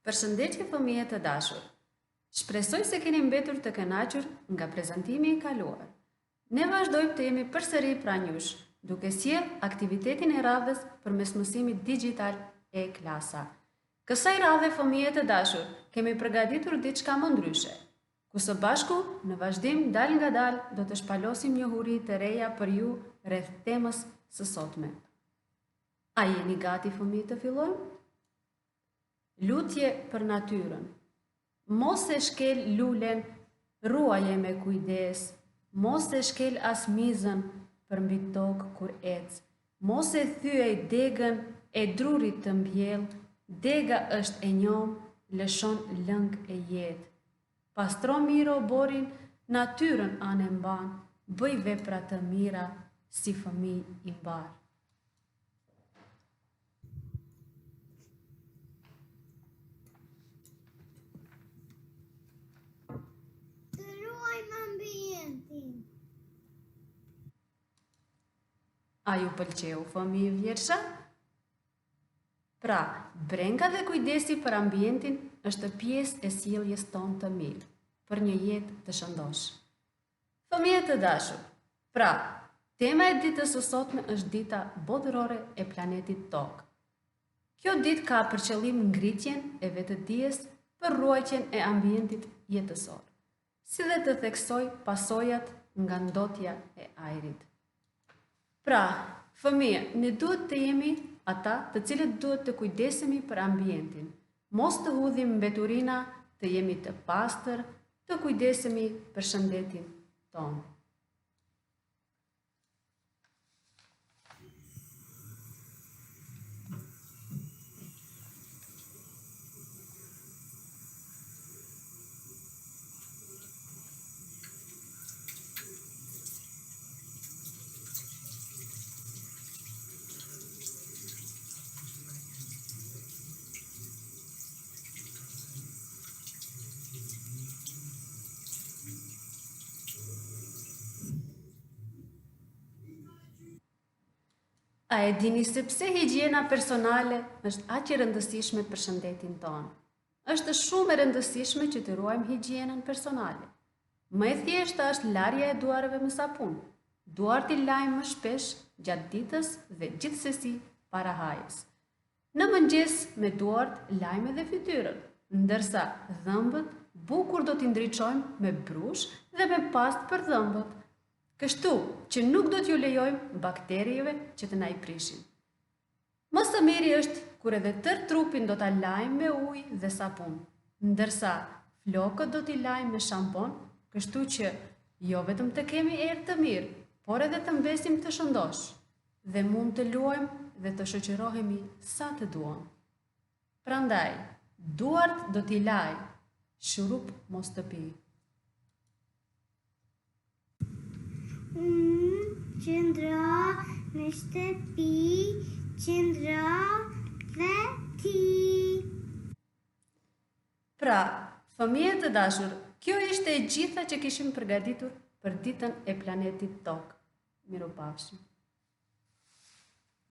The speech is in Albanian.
Përshëndetje fëmijë të dashur. Shpresoj se keni mbetur të kënaqur nga prezantimi i kaluar. Ne vazhdojmë të jemi përsëri pranë jush, duke sjell aktivitetin e radhës përmes mësimit digjital e klasa. Kësaj radhe fëmijë të dashur, kemi përgatitur diçka më ndryshe, ku së bashku në vazhdim dal nga dal do të shpalosim njohuri të reja për ju rreth temës së sotme. A jeni gati fëmijë të fillojmë? Lutje për natyrën. Mos e shkel lulen, ruaje me kujdes. Mos e shkel as mizën për mbi tokë kur ec. Mos e thyej degën e drurit të mbjell. Dega është e njom, lëshon lëng e jetë. Pastro mirë oborin, natyrën anë mban. Bëj vepra të mira si fëmijë i mbar. A ju pëlqeu fëmijë vjersha? Pra, brenga dhe kujdesi për ambientin është pjesë e sjelljes tonë të mirë, për një jetë të shëndosh. Fëmijë të dashur, pra, tema e ditës së sotme është dita botërore e planetit Tokë. Kjo ditë ka për qëllim ngritjen e vetëdijes për ruajtjen e ambientit jetësor, si dhe të theksoj pasojat nga ndotja e ajrit. Pra, fëmijë, ne duhet të jemi ata të cilët duhet të kujdesemi për ambientin. Mos të hudhim mbeturina, të jemi të pastër, të kujdesemi për shëndetin tonë. A e dini se pse higjiena personale është aq e rëndësishme për shëndetin tonë? Është shumë e rëndësishme që të ruajmë higjienën personale. Më e thjeshta është larja e duarve me sapun. Duart i lajmë më shpesh gjatë ditës dhe gjithsesi para hajës. Në mëngjes me duart lajmë edhe fytyrën, ndërsa dhëmbët bukur do t'i ndriçojmë me brush dhe me pastë për dhëmbët. Kështu që nuk do t'ju lejojmë bakterieve që të na i prishin. Më së miri është kur edhe tërë trupin do t'a lajmë me ujë dhe sapun, ndërsa flokët do t'i lajmë me shampon, kështu që jo vetëm të kemi erë të mirë, por edhe të mbesim të shëndosh, dhe mund të luajmë dhe të shoqërohemi sa të duam. Prandaj, duart do t'i laj, shurup mos të pi. Qëndro në shtëpi, qëndro dhe ti. Pra, fëmijë të dashur, kjo ishte e gjitha që kishim përgatitur për ditën e planetit Tokë. Mirupafshim.